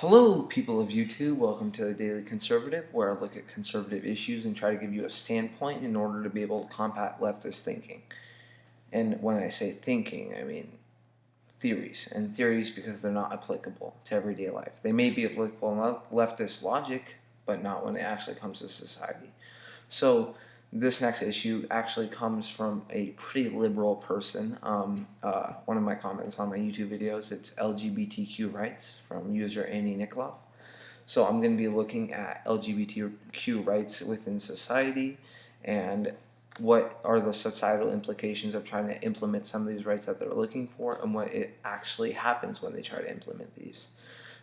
Hello, people of YouTube. Welcome to the Daily Conservative, where I look at conservative issues and try to give you a standpoint in order to be able to combat leftist thinking. And when I say thinking, I mean theories. And theories because they're not applicable to everyday life. They may be applicable in leftist logic, but not when it actually comes to society. So, this next issue actually comes from a pretty liberal person. One of my comments on my YouTube videos, it's LGBTQ Rights from user Annie Nikolov. So I'm going to be looking at LGBTQ rights within society and what are the societal implications of trying to implement some of these rights that they're looking for and what it actually happens when they try to implement these.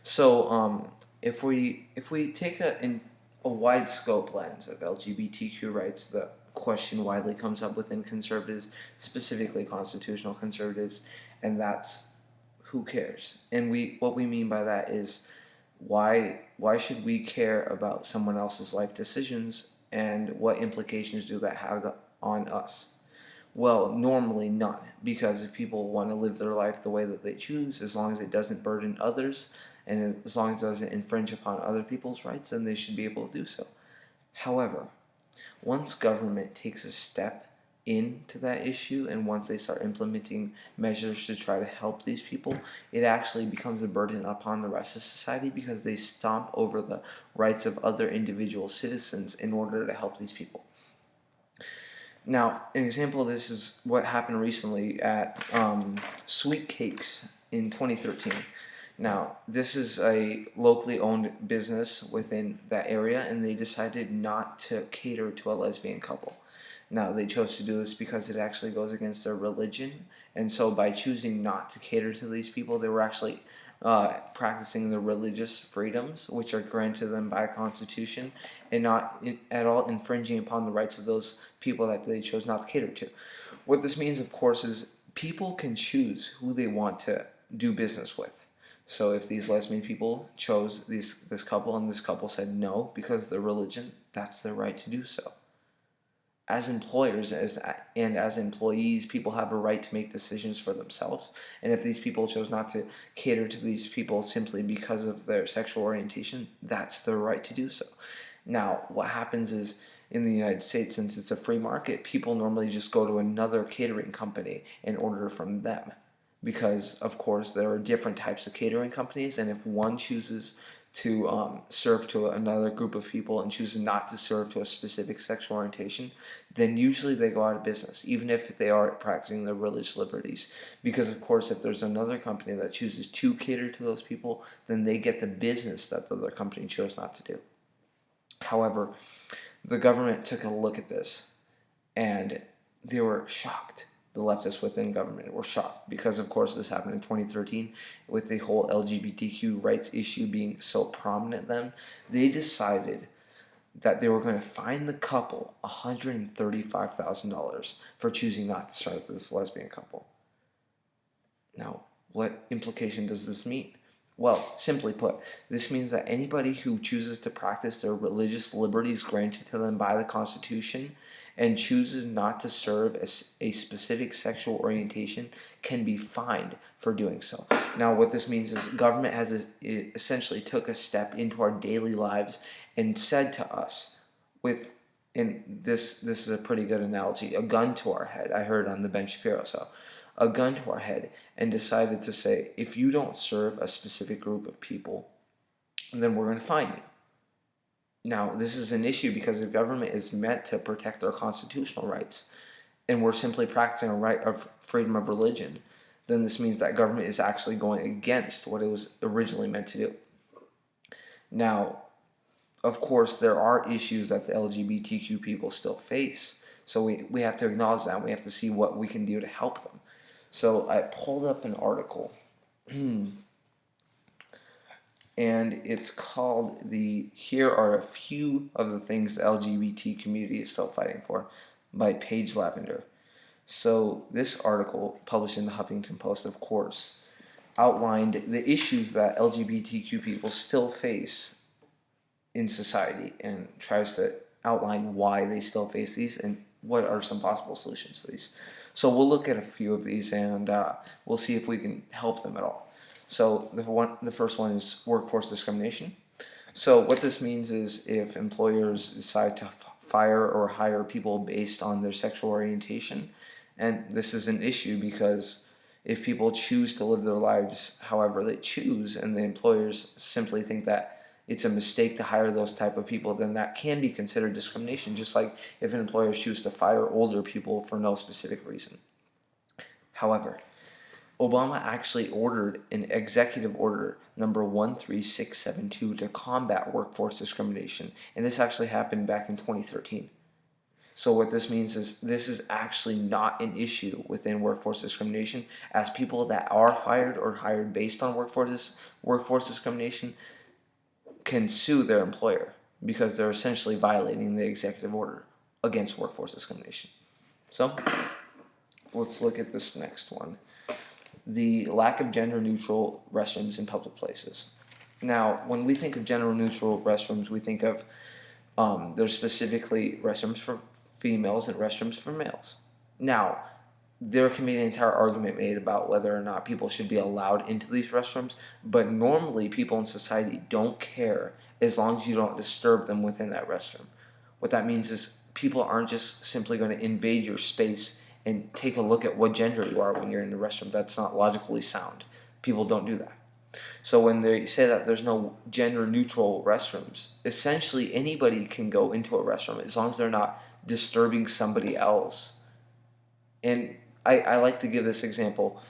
So if we take a wide scope lens of LGBTQ rights, the question widely comes up within conservatives, specifically constitutional conservatives, and that's who cares? And what we mean by that is why should we care about someone else's life decisions and what implications do that have on us? Well, normally none, because if people want to live their life the way that they choose, as long as it doesn't burden others, and as long as it doesn't infringe upon other people's rights, then they should be able to do so. However, once government takes a step into that issue and once they start implementing measures to try to help these people, it actually becomes a burden upon the rest of society because they stomp over the rights of other individual citizens in order to help these people. Now, an example of this is what happened recently at Sweet Cakes in 2013. Now, this is a locally owned business within that area, and they decided not to cater to a lesbian couple. Now, they chose to do this because it actually goes against their religion, and so by choosing not to cater to these people, they were actually practicing their religious freedoms, which are granted them by the Constitution, and not at all infringing upon the rights of those people that they chose not to cater to. What this means, of course, is people can choose who they want to do business with. So if these lesbian people chose this couple and this couple said no because of their religion, that's their right to do so. As employers and as employees, people have a right to make decisions for themselves. And if these people chose not to cater to these people simply because of their sexual orientation, that's their right to do so. Now, what happens is in the United States, since it's a free market, people normally just go to another catering company and order from them. Because, of course, there are different types of catering companies, and if one chooses to serve to another group of people and chooses not to serve to a specific sexual orientation, then usually they go out of business, even if they are practicing their religious liberties. Because, of course, if there's another company that chooses to cater to those people, then they get the business that the other company chose not to do. However, the government took a look at this, and they were shocked. The leftists within government were shocked because, of course, this happened in 2013 with the whole LGBTQ rights issue being so prominent then. They decided that they were going to fine the couple $135,000 for choosing not to start this lesbian couple. Now, what implication does this mean? Well, simply put, this means that anybody who chooses to practice their religious liberties granted to them by the Constitution and chooses not to serve as a specific sexual orientation can be fined for doing so. Now, what this means is government has essentially took a step into our daily lives and said to us, and this is a pretty good analogy, a gun to our head. I heard on the Ben Shapiro show. A gun to our head and decided to say, if you don't serve a specific group of people, then we're going to fine you. Now, this is an issue because the government is meant to protect our constitutional rights, and we're simply practicing a right of freedom of religion, then this means that government is actually going against what it was originally meant to do. Now, of course, there are issues that the LGBTQ people still face, so we have to acknowledge that, and we have to see what we can do to help them. So I pulled up an article, and it's called Here Are a Few of the Things the LGBT Community is Still Fighting For by Paige Lavender. So this article, published in the Huffington Post, of course, outlined the issues that LGBTQ people still face in society and tries to outline why they still face these and what are some possible solutions to these. So we'll look at a few of these and we'll see if we can help them at all. So the first one is workforce discrimination. So what this means is if employers decide to fire or hire people based on their sexual orientation, and this is an issue because if people choose to live their lives however they choose, and the employers simply think that it's a mistake to hire those type of people, then that can be considered discrimination, just like if an employer chooses to fire older people for no specific reason. However, Obama actually ordered an executive order number 13672 to combat workforce discrimination, and this actually happened back in 2013. So what this means is this is actually not an issue within workforce discrimination, as people that are fired or hired based on workforce discrimination can sue their employer because they're essentially violating the executive order against workforce discrimination. So let's look at this next one. The lack of gender-neutral restrooms in public places. Now, when we think of gender-neutral restrooms, we think of there's specifically restrooms for females and restrooms for males. Now, there can be an entire argument made about whether or not people should be allowed into these restrooms, but normally people in society don't care as long as you don't disturb them within that restroom. What that means is people aren't just simply going to invade your space and take a look at what gender you are when you're in the restroom. That's not logically sound. People don't do that. So when they say that there's no gender neutral restrooms, essentially anybody can go into a restroom as long as they're not disturbing somebody else. And I like to give this example.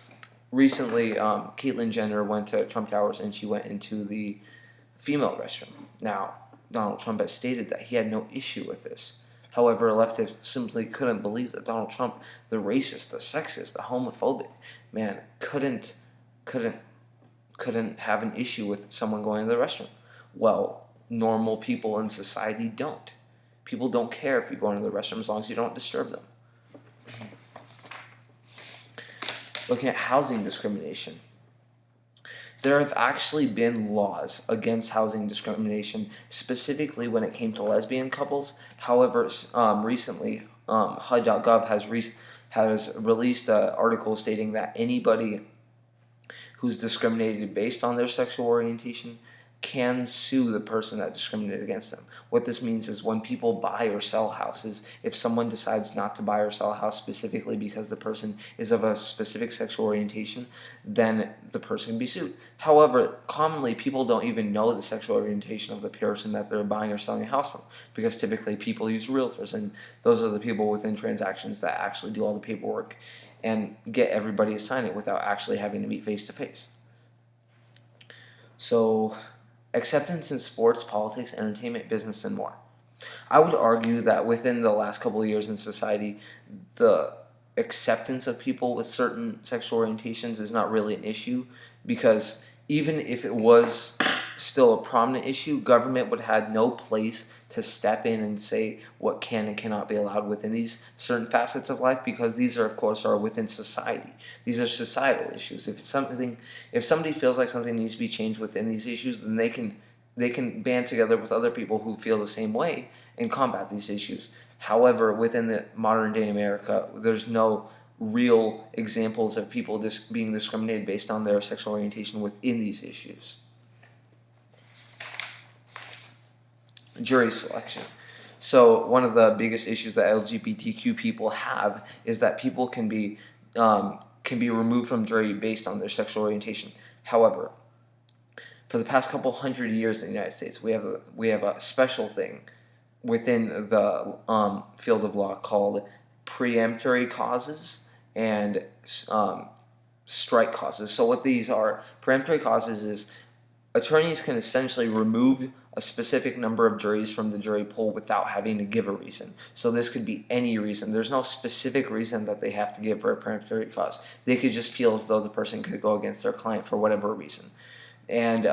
Recently, Caitlyn Jenner went to Trump Towers and she went into the female restroom. Now, Donald Trump has stated that he had no issue with this. However, leftists simply couldn't believe that Donald Trump, the racist, the sexist, the homophobic man, couldn't have an issue with someone going to the restroom. Well, normal people in society don't. People don't care if you go into the restroom as long as you don't disturb them. Looking at housing discrimination. There have actually been laws against housing discrimination, specifically when it came to lesbian couples. However, recently, HUD.gov has released an article stating that anybody who's discriminated based on their sexual orientation can sue the person that discriminated against them. What this means is when people buy or sell houses, if someone decides not to buy or sell a house specifically because the person is of a specific sexual orientation, then the person can be sued. However, commonly people don't even know the sexual orientation of the person that they're buying or selling a house from, because typically people use realtors, and those are the people within transactions that actually do all the paperwork and get everybody to sign it without actually having to meet face to face. So, acceptance in sports, politics, entertainment, business, and more. I would argue that within the last couple of years in society, the acceptance of people with certain sexual orientations is not really an issue, because even if it was still a prominent issue, government would have no place to step in and say what can and cannot be allowed within these certain facets of life, because these are, of course, are within society. These are societal issues. If somebody feels like something needs to be changed within these issues, then they can band together with other people who feel the same way and combat these issues. However, within the modern day America, there's no real examples of people being discriminated based on their sexual orientation within these issues. Jury selection. So one of the biggest issues that LGBTQ people have is that people can be removed from jury based on their sexual orientation. However, for the past couple hundred years in the United States, we have a special thing within the field of law called preemptory causes and strike causes. So what these are, preemptory causes is attorneys can essentially remove a specific number of juries from the jury pool without having to give a reason. So this could be any reason. There's no specific reason that they have to give for a peremptory cause. They could just feel as though the person could go against their client for whatever reason. And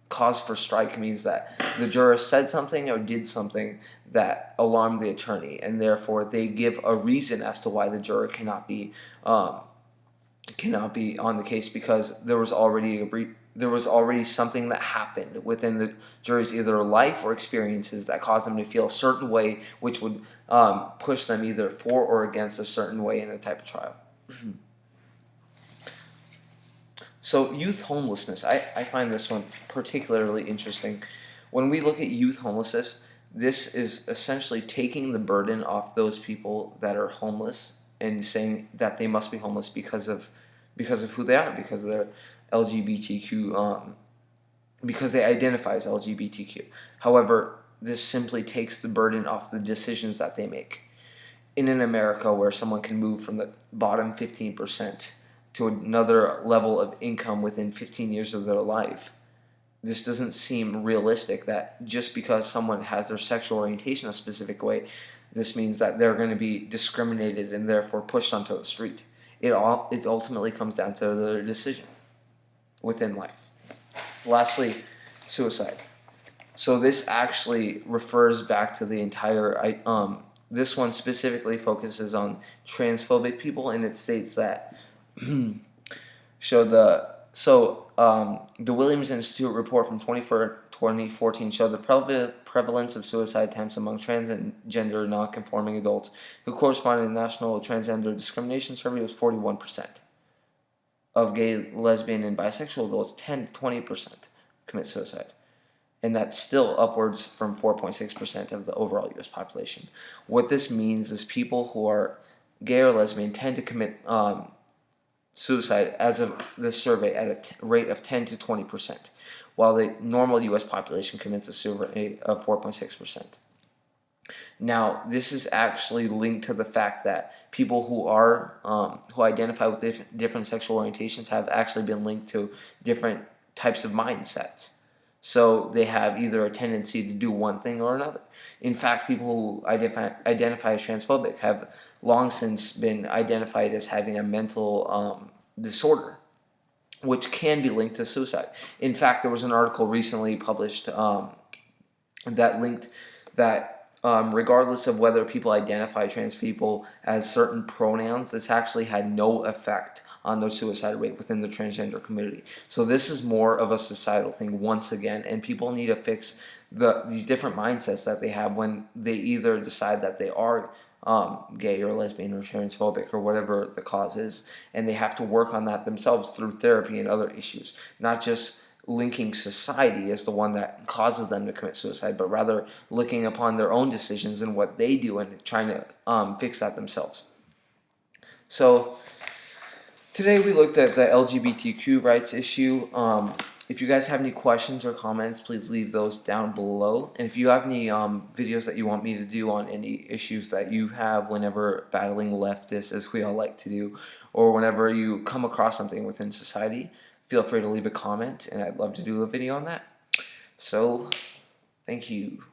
cause for strike means that the juror said something or did something that alarmed the attorney, and therefore they give a reason as to why the juror cannot be on the case, because there was already something that happened within the jury's either life or experiences that caused them to feel a certain way, which would push them either for or against a certain way in a type of trial. So youth homelessness, I find this one particularly interesting. When we look at youth homelessness, this is essentially taking the burden off those people that are homeless and saying that they must be homeless because of who they are, because they're LGBTQ, because they identify as LGBTQ. However, this simply takes the burden off the decisions that they make. In an America where someone can move from the bottom 15% to another level of income within 15 years of their life, this doesn't seem realistic that just because someone has their sexual orientation a specific way, this means that they're going to be discriminated and therefore pushed onto the street. It ultimately comes down to their decision within life. Lastly, suicide. So this actually refers back to the entire. This one specifically focuses on transphobic people, and it states that the Williams Institute report from 2014 showed the prevalence of suicide attempts among transgender non-conforming adults who corresponded to the National Transgender Discrimination Survey was 41%. Of gay, lesbian, and bisexual adults, 10 to 20% commit suicide. And that's still upwards from 4.6% of the overall U.S. population. What this means is people who are gay or lesbian tend to commit suicide, as of this survey, at a rate of 10 to 20%, while the normal U.S. population commits a suicide rate of 4.6%. Now, this is actually linked to the fact that people who identify with different sexual orientations have actually been linked to different types of mindsets. So they have either a tendency to do one thing or another. In fact, people who identify as transphobic have long since been identified as having a mental disorder, which can be linked to suicide. In fact, there was an article recently published that linked that regardless of whether people identify trans people as certain pronouns, this actually had no effect on their suicide rate within the transgender community. So this is more of a societal thing once again, and people need to fix these different mindsets that they have when they either decide that they are gay or lesbian or transphobic or whatever the cause is, and they have to work on that themselves through therapy and other issues, not just linking society as the one that causes them to commit suicide, but rather looking upon their own decisions and what they do and trying to fix that themselves. So today we looked at the LGBTQ rights issue. If you guys have any questions or comments, please leave those down below. And if you have any videos that you want me to do on any issues that you have whenever battling leftists, as we all like to do, or whenever you come across something within society, feel free to leave a comment, and I'd love to do a video on that. So, thank you.